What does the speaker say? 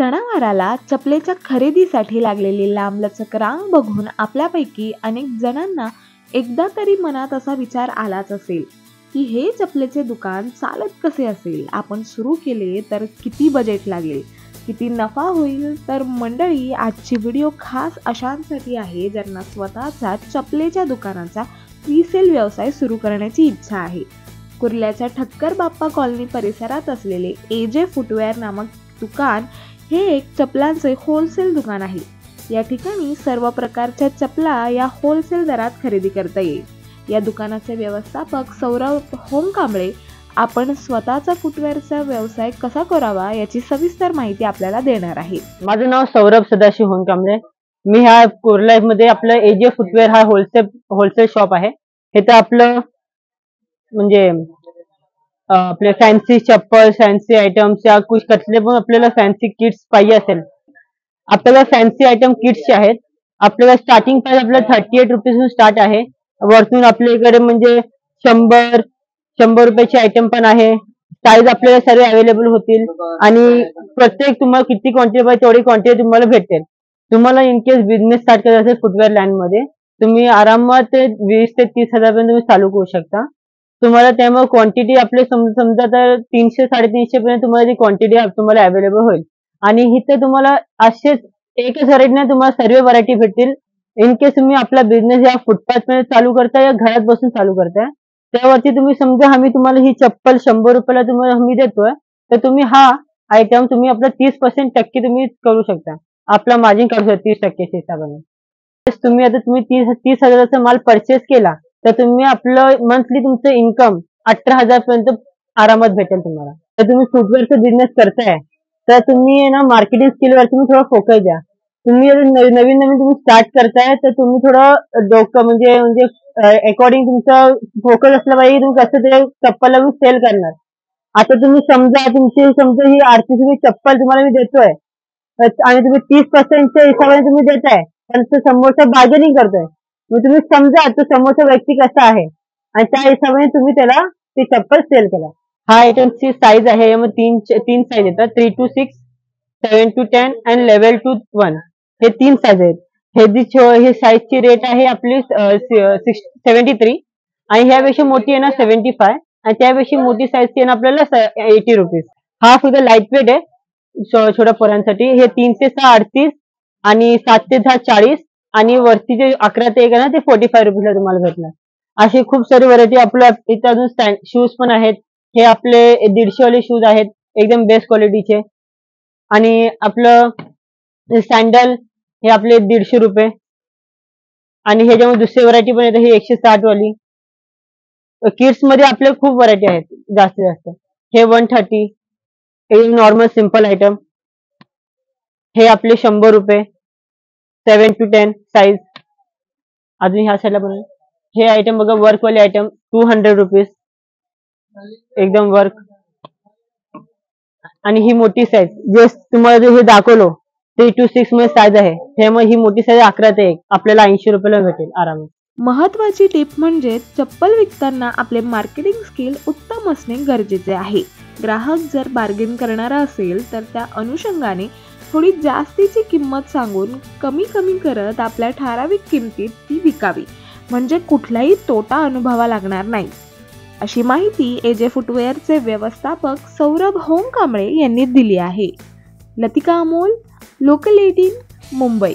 सणावाराला चपलेच्या खरेदीसाठी लागलेली लांबलचक रांग बघून आपल्यापैकी अनेक जणांना एकदा तरी मनात असा विचार आलाच असेल की हे चपलेचे दुकान चालत कसे असेल, आपण सुरू केले तर किती बजेट लागेल, किती नफा होईल. तर मंडळी, आजची व्हिडिओ खास अशांसाठी आहे ज्यांना स्वतःचा चपलेच्या दुकानाचा रिसेल व्यवसाय सुरू करण्याची इच्छा आहे. कुर्ल्याच्या ठक्कर बाप्पा कॉलनी परिसरात असलेले एजे फुटवेअर नामक दुकान हे एक चपलांचे होलसेल दुकान आहे. या ठिकाणी सर्व प्रकारच्या चपला या होलसेल दरात खरेदी करता येईल. या दुकानाचे व्यवस्थापक सौरभ होमकांबळे आपण स्वतःचा फुटवेअरचा व्यवसाय कसा करावा याची सविस्तर माहिती आपल्याला देणार आहे. माझं नाव सौरभ सदाशिव होमकांबळे. मी ह्या कुर्ल्यामध्ये आपलं एजे फुटवेअर हा होलसेल शॉप आहे. हे तर आपलं म्हणजे आपले फॅन्सी चप्पल, फॅन्सी आयटम्स या कुछ कसले पण आपल्याला फॅन्सी किट्स पाहिजे असेल, आपल्याला फॅन्सी आयटम किट्स आहेत. आपल्याला स्टार्टिंग प्राइस आपल्याला 38 रुपीजून स्टार्ट आहे. वरतून आपल्याकडे म्हणजे 100 रुपयाचे आयटम पण आहे. साईज आपल्याला सर्व अवेलेबल होतील आणि प्रत्येक तुम्हाला किती क्वांटिटी पाहिजे तेवढी क्वांटिटी तुम्हाला भेटेल. तुम्हाला इन केस बिझनेस स्टार्ट करायचा असेल फुटवेअर लाईन मध्ये, तुम्ही आरामात 20 ते 30 हजार पर्यंत तुम्ही चालू करू शकता. तुम्हाला त्यामुळे क्वांटिटी आपले समजा तर 300-350 पर्यंत तुम्हाला ती क्वांटिटी तुम्हाला अवेलेबल होईल. आणि इथे तुम्हाला असेच एकच व्हरायटी नाही, तुम्हाला सर्व व्हरायटी भेटतील. इन केस तुम्ही आपला बिझनेस या फुटपाथ मध्ये चालू करताय या घरात बसून चालू करताय, त्यावरती तुम्ही समजा आम्ही तुम्हाला ही चप्पल 100 रुपयाला तुम्हाला हमी देतोय, तर तुम्ही हा आयटम तुम्ही आपला 30% तुम्ही करू शकता. आपला मार्जिन काढू शकता 30% हिसाबाने. तुम्ही आता 30 हजाराचा माल परचेस केला तर तुम्ही आपलं मंथली तुमचं इन्कम 18,000 पर्यंत आरामात भेटेल तुम्हाला. तर तुम्ही फुटवेअरचा बिझनेस करताय तर तुम्ही ना मार्केटिंग स्किलवर तुम्ही थोडा फोकस द्या. तुम्ही नवीन तुम्ही स्टार्ट करताय तर तुम्ही थोडं डोकं म्हणजे अकॉर्डिंग तुमचं फोकस असलं पाहिजे तुम्ही कसं ते चप्पल सेल करणार. आता तुम्ही समजा ही 38 रुपये चप्पल तुम्हाला मी देतोय आणि तुम्ही 30%च्या हिशोबाने तुम्ही देताय, पण तो समोरचा बार्गेनिंग करतोय. मग तुम्ही समजा तो समोरचा व्यक्ती कसा आहे आणि त्या हिशोबाने तुम्ही त्याला ती चप्पल सेल करा. हा आयटमची साईज आहे, यामध्ये तीन साईज येतात, 3 to 6, 7 to 10 आणि 11 to 1 हे 3 साईज आहेत. हे साईजची रेट आहे आपली 73 आणि ह्यापेक्षा मोठी आहे ना 75 आणि त्यापेक्षा मोठी साईजची आहे ना आपल्याला 80 रुपीज. हा फक्त लाईट वेट आहे छोट्या पोरांसाठी. हे 3 ते 6 38 आणि 7 ते 10 40 आणि वरती जे 11 ते 1 आहे ना ते 45 रुपीजला तुम्हाला भेटणार. अशी खूप सारी व्हरायटी आपल्या इथे. अजून शूज पण आहेत. हे आपले 150 वाले शूज आहेत, एकदम बेस्ट क्वालिटीचे. आणि आपलं सँडल हे आपले 150 रुपये. आणि ह्याच्यामध्ये दुसरी व्हरायटी पण येते, ही 160 वाली. किड्स मध्ये आपले खूप व्हरायटी आहेत जास्तीत जास्त. हे 130, हे नॉर्मल सिंपल आयटम. हे आपले 100 रुपये, 7 to 10 साईज. अजून ह्या साईडला पण हे आयटम बघा, वर्क वाले आयटम 200 रुपीज, एकदम वर्क. आणि ही मोठी साईज जे तुम्हाला हे दाखवलो 3 to 6 मध्ये साईज आहे, त्यामुळे ही मोठी साईज 11 ते 1 आपल्याला 80 रुपयाला भेटेल आरामात. महत्वाची टिप म्हणजे चप्पल विकताना आपले मार्केटिंग स्किल उत्तम असणे गरजेचे आहे. ग्राहक जर बार्गेन करणारा असेल तर त्या अनुषंगाने थोडी जास्तीची किंमत सांगून कमी करत आपल्या ठराविक किमतीत ती विकावी, म्हणजे कुठलाही तोटा अनुभवा लागणार नाही, अशी माहिती एजे फुटवेअरचे व्यवस्थापक सौरभ होमकांबळे यांनी दिली आहे. लतिका अमोल, लोकल 18, मुंबई.